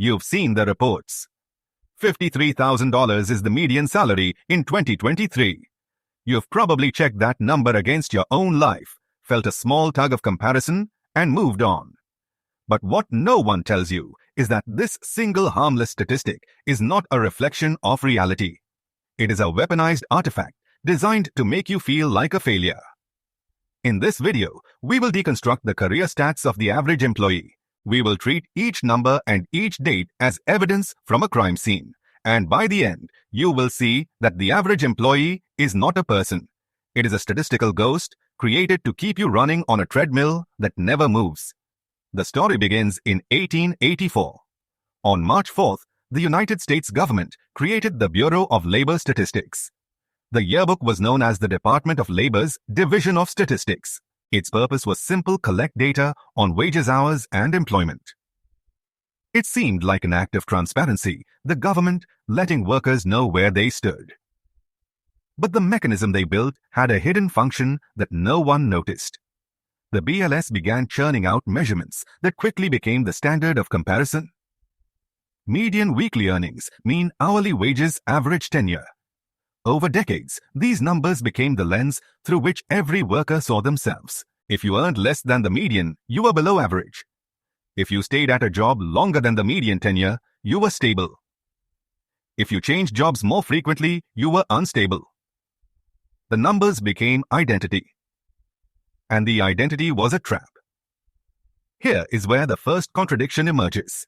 You've seen the reports. $53,000 is the median salary in 2023. You've probably checked that number against your own life, felt a small tug of comparison, and moved on. But what no one tells you is that this single harmless statistic is not a reflection of reality. It is a weaponized artifact designed to make you feel like a failure. In this video, we will deconstruct the career stats of the average employee. We will treat each number and each date as evidence from a crime scene. And by the end, you will see that the average employee is not a person. It is a statistical ghost created to keep you running on a treadmill that never moves. The story begins in 1884. On March 4th, the United States government created the Bureau of Labor Statistics. The yearbook was known as the Department of Labor's Division of Statistics. Its purpose was simple: collect data on wages, hours, and employment. It seemed like an act of transparency, the government letting workers know where they stood. But the mechanism they built had a hidden function that no one noticed. The BLS began churning out measurements that quickly became the standard of comparison. Median weekly earnings, mean hourly wages, average tenure. Over decades, these numbers became the lens through which every worker saw themselves. If you earned less than the median, you were below average. If you stayed at a job longer than the median tenure, you were stable. If you changed jobs more frequently, you were unstable. The numbers became identity. And the identity was a trap. Here is where the first contradiction emerges.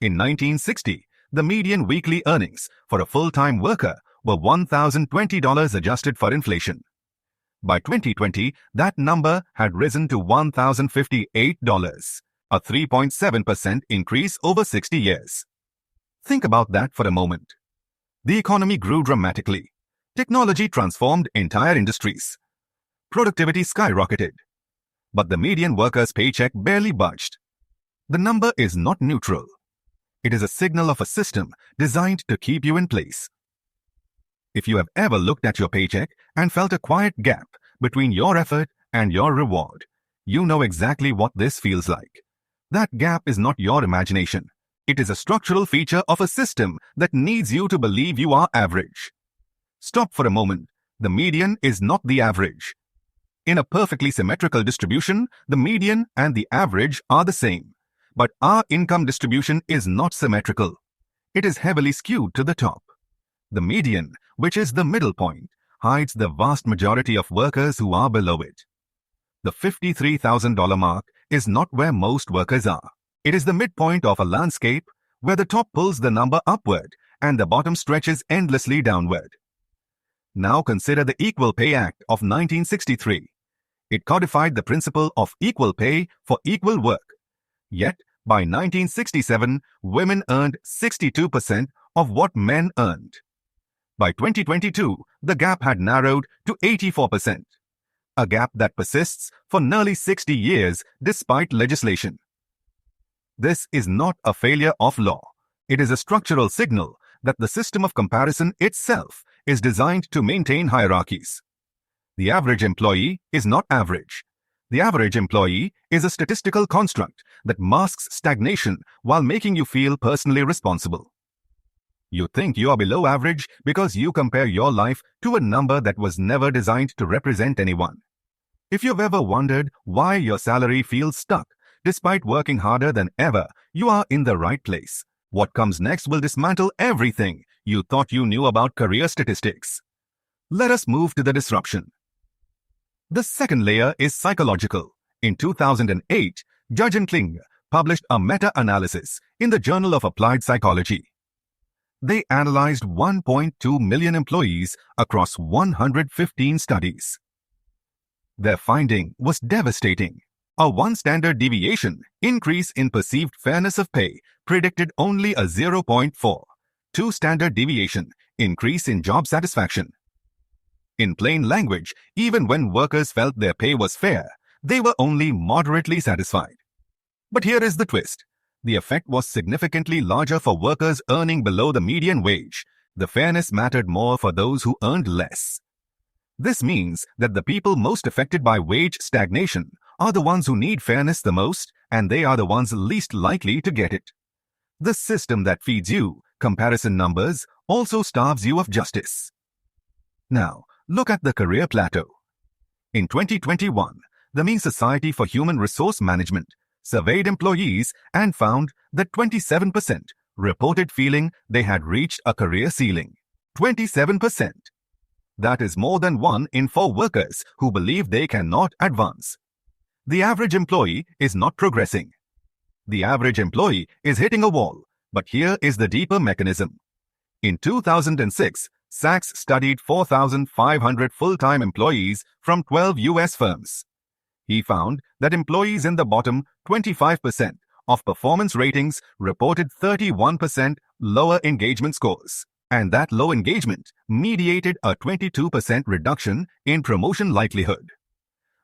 In 1960, the median weekly earnings for a full-time worker were $1,020 adjusted for inflation. By 2020, that number had risen to $1,058, a 3.7% increase over 60 years. Think about that for a moment. The economy grew dramatically. Technology transformed entire industries. Productivity skyrocketed. But the median worker's paycheck barely budged. The number is not neutral. It is a signal of a system designed to keep you in place. If you have ever looked at your paycheck and felt a quiet gap between your effort and your reward, you know exactly what this feels like. That gap is not your imagination. It is a structural feature of a system that needs you to believe you are average. Stop for a moment. The median is not the average. In a perfectly symmetrical distribution, the median and the average are the same. But our income distribution is not symmetrical. It is heavily skewed to the top. The median, which is the middle point, hides the vast majority of workers who are below it. The $53,000 mark is not where most workers are. It is the midpoint of a landscape where the top pulls the number upward and the bottom stretches endlessly downward. Now consider the Equal Pay Act of 1963. It codified the principle of equal pay for equal work. Yet, by 1967, women earned 62% of what men earned. By 2022, the gap had narrowed to 84%, a gap that persists for nearly 60 years despite legislation. This is not a failure of law. It is a structural signal that the system of comparison itself is designed to maintain hierarchies. The average employee is not average. The average employee is a statistical construct that masks stagnation while making you feel personally responsible. You think you are below average because you compare your life to a number that was never designed to represent anyone. If you've ever wondered why your salary feels stuck despite working harder than ever, you are in the right place. What comes next will dismantle everything you thought you knew about career statistics. Let us move to the disruption. The second layer is psychological. In 2008, Judge and Kling published a meta-analysis in the Journal of Applied Psychology. They analyzed 1.2 million employees across 115 studies. Their finding was devastating. A 1 standard deviation increase in perceived fairness of pay predicted only a 0.4. 2 standard deviation increase in job satisfaction. In plain language, even when workers felt their pay was fair, they were only moderately satisfied. But here is the twist. The effect was significantly larger for workers earning below the median wage. The fairness mattered more for those who earned less. This means that the people most affected by wage stagnation are the ones who need fairness the most, and they are the ones least likely to get it. The system that feeds you comparison numbers also starves you of justice. Now, look at the career plateau. In 2021, the Mean Society for Human Resource Management surveyed employees and found that 27% reported feeling they had reached a career ceiling. 27%. That is more than 1 in 4 workers who believe they cannot advance. The average employee is not progressing. The average employee is hitting a wall, but here is the deeper mechanism. In 2006, Sachs studied 4,500 full-time employees from 12 US firms. He found that employees in the bottom 25% of performance ratings reported 31% lower engagement scores, and that low engagement mediated a 22% reduction in promotion likelihood.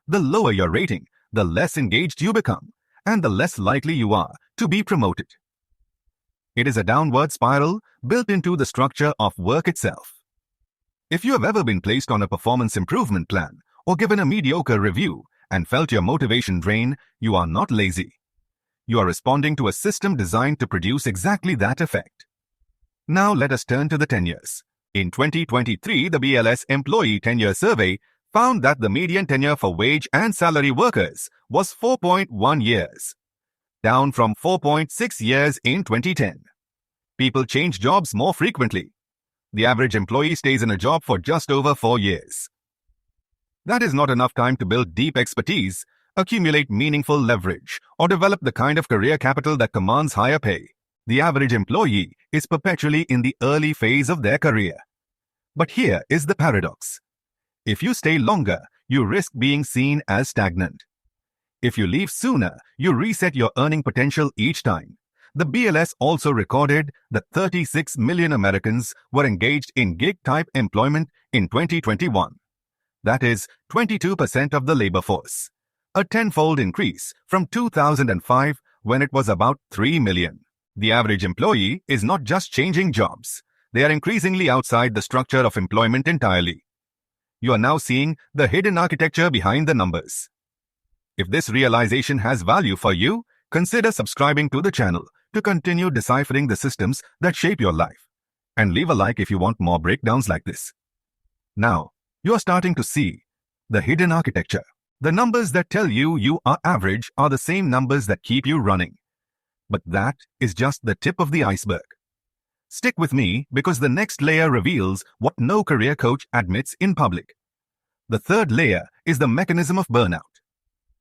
The lower your rating, the less engaged you become, and the less likely you are to be promoted. It is a downward spiral built into the structure of work itself. If you have ever been placed on a performance improvement plan or given a mediocre review and felt your motivation drain, you are not lazy. You are responding to a system designed to produce exactly that effect. Now let us turn to the tenures. In 2023, the BLS Employee Tenure Survey found that the median tenure for wage and salary workers was 4.1 years, down from 4.6 years in 2010. People change jobs more frequently. The average employee stays in a job for just over 4 years. That is not enough time to build deep expertise, accumulate meaningful leverage, or develop the kind of career capital that commands higher pay. The average employee is perpetually in the early phase of their career. But here is the paradox. If you stay longer, you risk being seen as stagnant. If you leave sooner, you reset your earning potential each time. The BLS also recorded that 36 million Americans were engaged in gig-type employment in 2021. That is 22% of the labor force, a tenfold increase from 2005 when it was about 3 million. The average employee is not just changing jobs. They are increasingly outside the structure of employment entirely. You are now seeing the hidden architecture behind the numbers. If this realization has value for you, consider subscribing to the channel to continue deciphering the systems that shape your life. And leave a like if you want more breakdowns like this. Now, you are starting to see the hidden architecture. The numbers that tell you you are average are the same numbers that keep you running. But that is just the tip of the iceberg. Stick with me because the next layer reveals what no career coach admits in public. The third layer is the mechanism of burnout.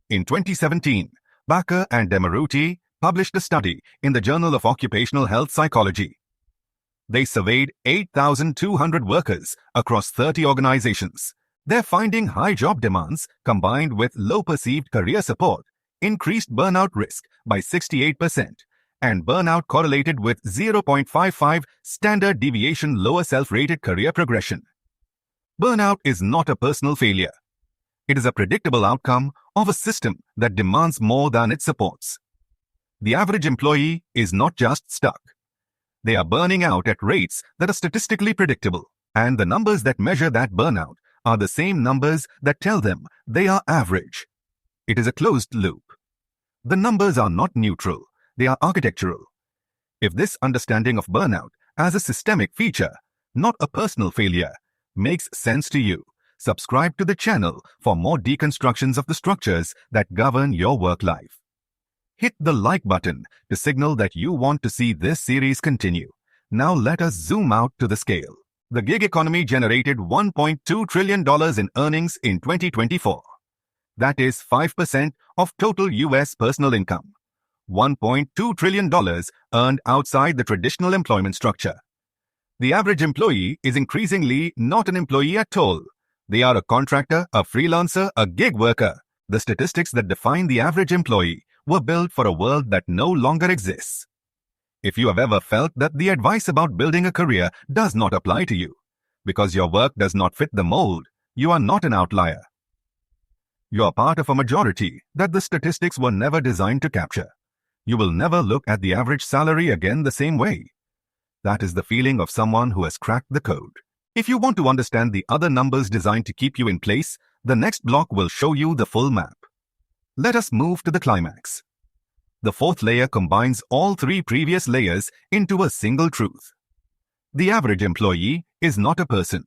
In 2017, Bakker and Demaruti published a study in the Journal of Occupational Health Psychology. They surveyed 8,200 workers across 30 organizations. Their finding high job demands combined with low perceived career support increased burnout risk by 68%, and burnout correlated with 0.55 standard deviation lower self-rated career progression. Burnout is not a personal failure. It is a predictable outcome of a system that demands more than it supports. The average employee is not just stuck. They are burning out at rates that are statistically predictable, and the numbers that measure that burnout are the same numbers that tell them they are average. It is a closed loop. The numbers are not neutral, they are architectural. If this understanding of burnout as a systemic feature, not a personal failure, makes sense to you, subscribe to the channel for more deconstructions of the structures that govern your work life. Hit the like button to signal that you want to see this series continue. Now let us zoom out to the scale. The gig economy generated $1.2 trillion in earnings in 2024. That is 5% of total US personal income. $1.2 trillion earned outside the traditional employment structure. The average employee is increasingly not an employee at all. They are a contractor, a freelancer, a gig worker. The statistics that define the average employee were built for a world that no longer exists. If you have ever felt that the advice about building a career does not apply to you, because your work does not fit the mold, you are not an outlier. You are part of a majority that the statistics were never designed to capture. You will never look at the average salary again the same way. That is the feeling of someone who has cracked the code. If you want to understand the other numbers designed to keep you in place, the next block will show you the full map. Let us move to the climax. The fourth layer combines all three previous layers into a single truth. The average employee is not a person.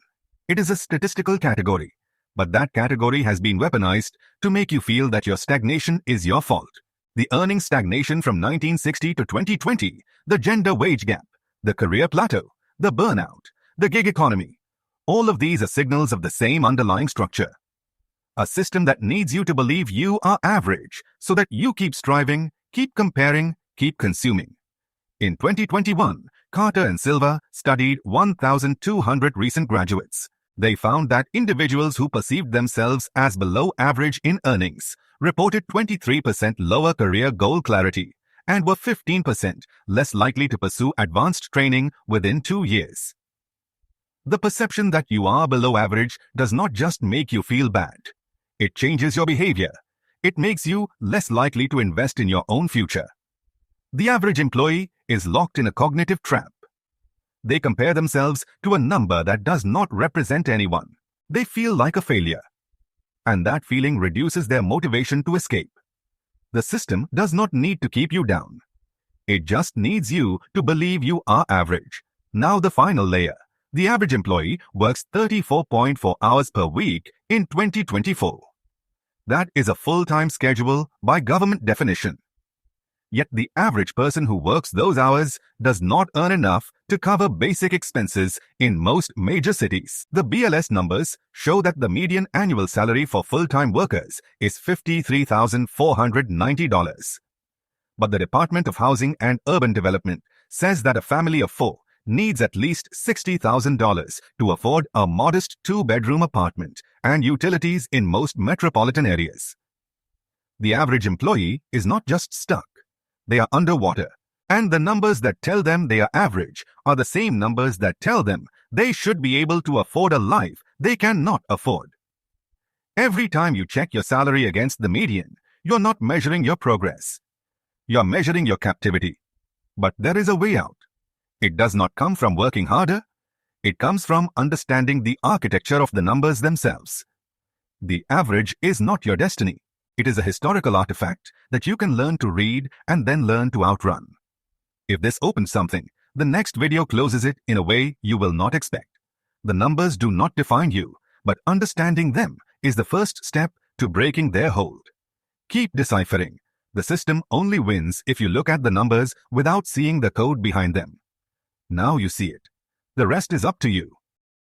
It is a statistical category. But that category has been weaponized to make you feel that your stagnation is your fault. The earnings stagnation from 1960 to 2020, the gender wage gap, the career plateau, the burnout, the gig economy. All of these are signals of the same underlying structure. A system that needs you to believe you are average so that you keep striving, keep comparing, keep consuming. In 2021, Carter and Silva studied 1,200 recent graduates. They found that individuals who perceived themselves as below average in earnings reported 23% lower career goal clarity and were 15% less likely to pursue advanced training within 2 years. The perception that you are below average does not just make you feel bad. It changes your behavior. It makes you less likely to invest in your own future. The average employee is locked in a cognitive trap. They compare themselves to a number that does not represent anyone. They feel like a failure. And that feeling reduces their motivation to escape. The system does not need to keep you down. It just needs you to believe you are average. Now the final layer. The average employee works 34.4 hours per week in 2024. That is a full-time schedule by government definition. Yet the average person who works those hours does not earn enough to cover basic expenses in most major cities. The BLS numbers show that the median annual salary for full-time workers is $53,490. But the Department of Housing and Urban Development says that a family of 4 needs at least $60,000 to afford a modest 2-bedroom apartment and utilities in most metropolitan areas. The average employee is not just stuck. They are underwater, and the numbers that tell them they are average are the same numbers that tell them they should be able to afford a life they cannot afford. Every time you check your salary against the median, you're not measuring your progress. You're measuring your captivity. But there is a way out. It does not come from working harder. It comes from understanding the architecture of the numbers themselves. The average is not your destiny. It is a historical artifact that you can learn to read and then learn to outrun. If this opens something, the next video closes it in a way you will not expect. The numbers do not define you, but understanding them is the first step to breaking their hold. Keep deciphering. The system only wins if you look at the numbers without seeing the code behind them. Now you see it. The rest is up to you.